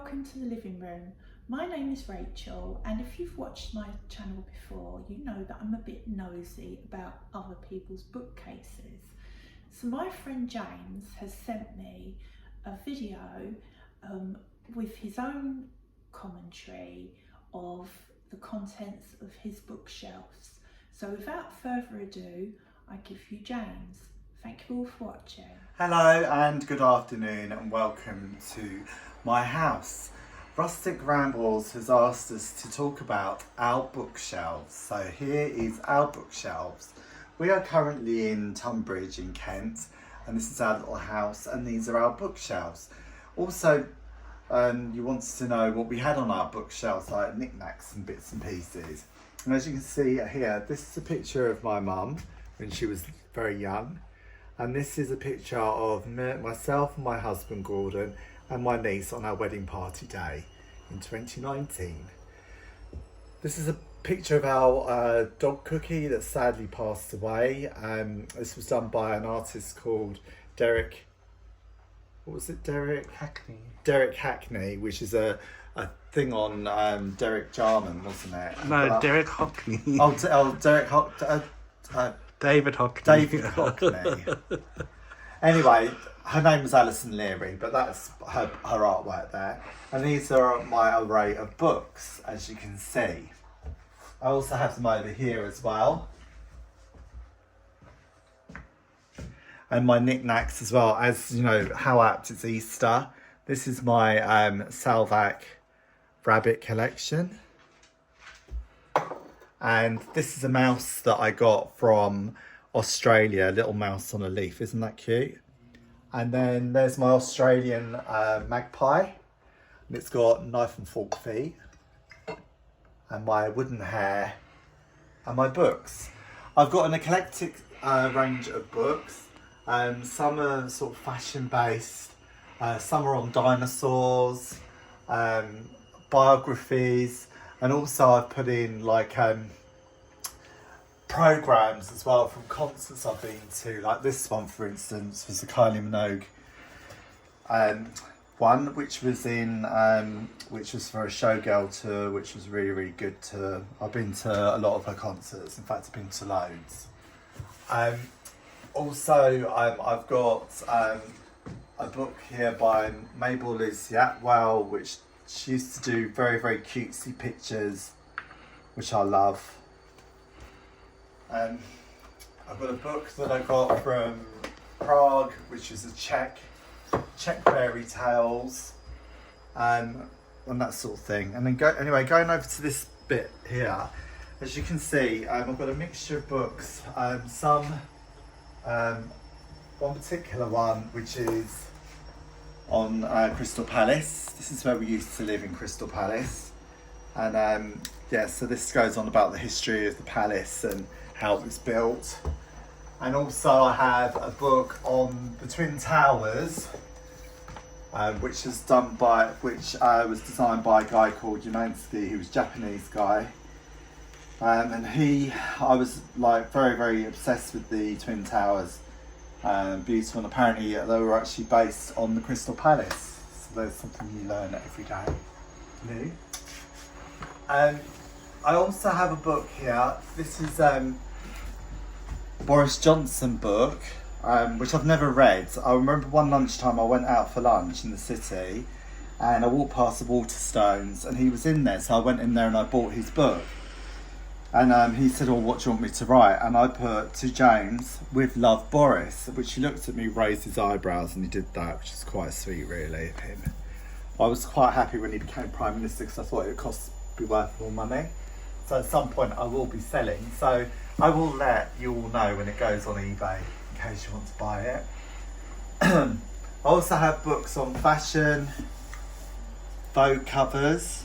welcome to the living room. My name is Rachel, and if you've watched my channel before, you know that I'm a bit nosy about other people's bookcases. So my friend James has sent me a video with his own commentary of the contents of his bookshelves. So without further ado, I give you James. Thank you all for watching. Hello and good afternoon and welcome to my house. Rustic Rambles has asked us to talk about our bookshelves. So here is our bookshelves. We are currently in Tunbridge in Kent, and this is our little house, and these are our bookshelves. Also, you wanted to know what we had on our bookshelves, like knickknacks and bits and pieces. And as you can see here, this is a picture of my mum when she was very young. And this is a picture of myself and my husband Gordon and my niece on our wedding party day in 2019. This is a picture of our dog Cookie that sadly passed away. This was done by an artist called Derek Hackney. Derek Hackney, which is a thing on Derek Jarman, wasn't it? No, Derek Hockney. David Hockney. Anyway, her name was Alison Leary, but that's her artwork there. And these are my array of books, as you can see. I also have them over here as well. And my knickknacks as well, as you know, how apt it's Easter. This is my Salvac rabbit collection. And this is a mouse that I got from Australia, a little mouse on a leaf. Isn't that cute? And then there's my Australian magpie. And it's got knife and fork feet. And my wooden hair. And my books. I've got an eclectic range of books. Some are sort of fashion based. Some are on dinosaurs. Biographies. And also I've put in like programs as well from concerts I've been to. Like this one, for instance, was the Kylie Minogue one, which was for a showgirl tour, which was really, really good tour. I've been to a lot of her concerts. In fact, I've been to loads. Also, I've got a book here by Mabel Lucy Atwell, which she used to do very, very cutesy pictures, which I love. I've got a book that I got from Prague, which is a Czech fairy tales, and that sort of thing. And then going over to this bit here, as you can see, I've got a mixture of books. One particular one, which is on Crystal Palace. This is where we used to live, in Crystal Palace. And so this goes on about the history of the palace and how it was built. And also I have a book on the Twin Towers, which was designed by a guy called Yamanski, who was a Japanese guy. And I was like very, very obsessed with the Twin Towers. Beautiful, and apparently they were actually based on the Crystal Palace. So there's something you learn every day new. I also have a book here. This is Boris Johnson book, which I've never read. I remember one lunchtime I went out for lunch in the city, and I walked past the Waterstones, and he was in there, so I went in there and I bought his book. And he said, "Oh, what do you want me to write?" And I put, "To James, with love, Boris," which he looked at me, raised his eyebrows, and he did that, which is quite sweet, really, of him. I was quite happy when he became Prime Minister, because I thought it would be worth more money. So at some point I will be selling. So I will let you all know when it goes on eBay, in case you want to buy it. I also have books on fashion, Vogue covers.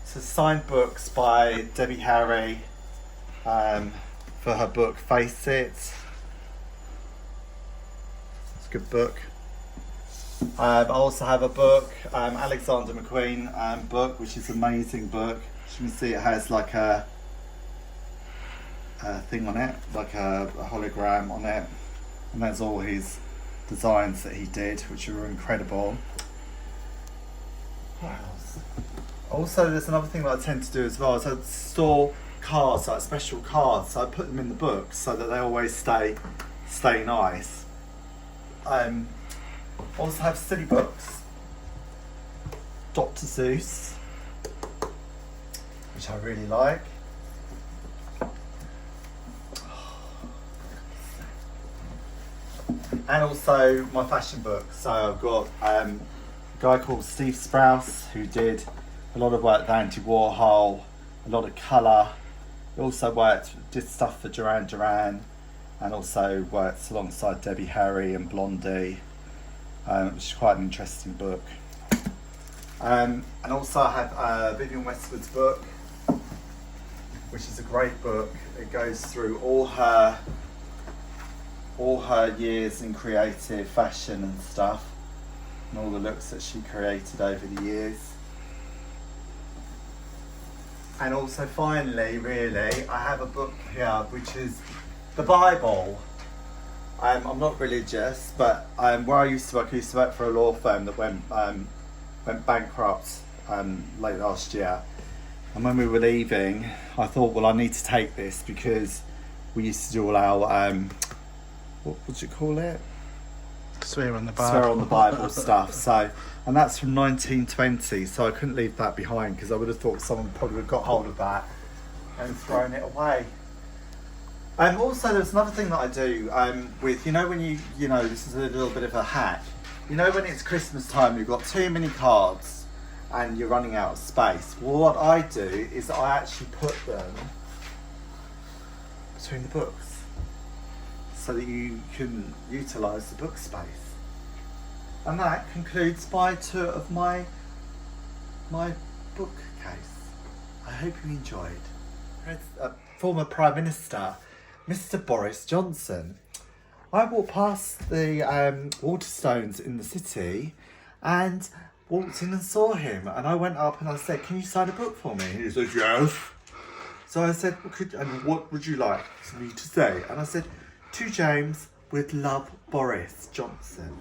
So signed books by Debbie Harry for her book Face It. It's a good book. I also have a book, Alexander McQueen book, which is an amazing book. As you can see, it has like a thing on it, like a hologram on it, and that's all his designs that he did, which were incredible. What else? Also, there's another thing that I tend to do as well, is I store cards, like special cards, so I put them in the books so that they always stay nice. Also have silly books, Dr. Seuss, which I really like. And also my fashion books. So I've got a guy called Steve Sprouse who did a lot of work with Andy Warhol, a lot of colour. He also did stuff for Duran Duran, and also worked alongside Debbie Harry and Blondie, which is quite an interesting book. And also I have Vivienne Westwood's book, which is a great book. It goes through all her years in creative fashion and stuff, and all the looks that she created over the years. And also finally, really, I have a book here which is the Bible. I'm not religious, but where I used to work for a law firm that went bankrupt late last year. And when we were leaving, I thought, well, I need to take this because we used to do all our what would you call it? Swear on the Bible. Swear on the Bible stuff. So, and that's from 1920. So I couldn't leave that behind because I would have thought someone probably would have got hold of that and thrown it away. Also, there's another thing that I do with, when you know, this is a little bit of a hack. When it's Christmas time, you've got too many cards and you're running out of space. Well, what I do is I actually put them between the books, so that you can utilise the book space. And that concludes my tour of my bookcase. I hope you enjoyed. Former Prime Minister, Mr. Boris Johnson. I walked past the Waterstones in the city and walked in and saw him, and I went up and I said, "Can you sign a book for me?" And he said, "Yes." So I said, "What would you like me to say?" And I said, "To James, with love, Boris Johnson."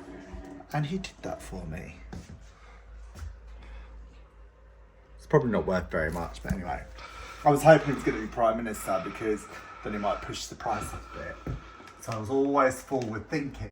And he did that for me. It's probably not worth very much, but anyway. I was hoping he was going to be Prime Minister because then he might push the price up a bit. So I was always forward thinking.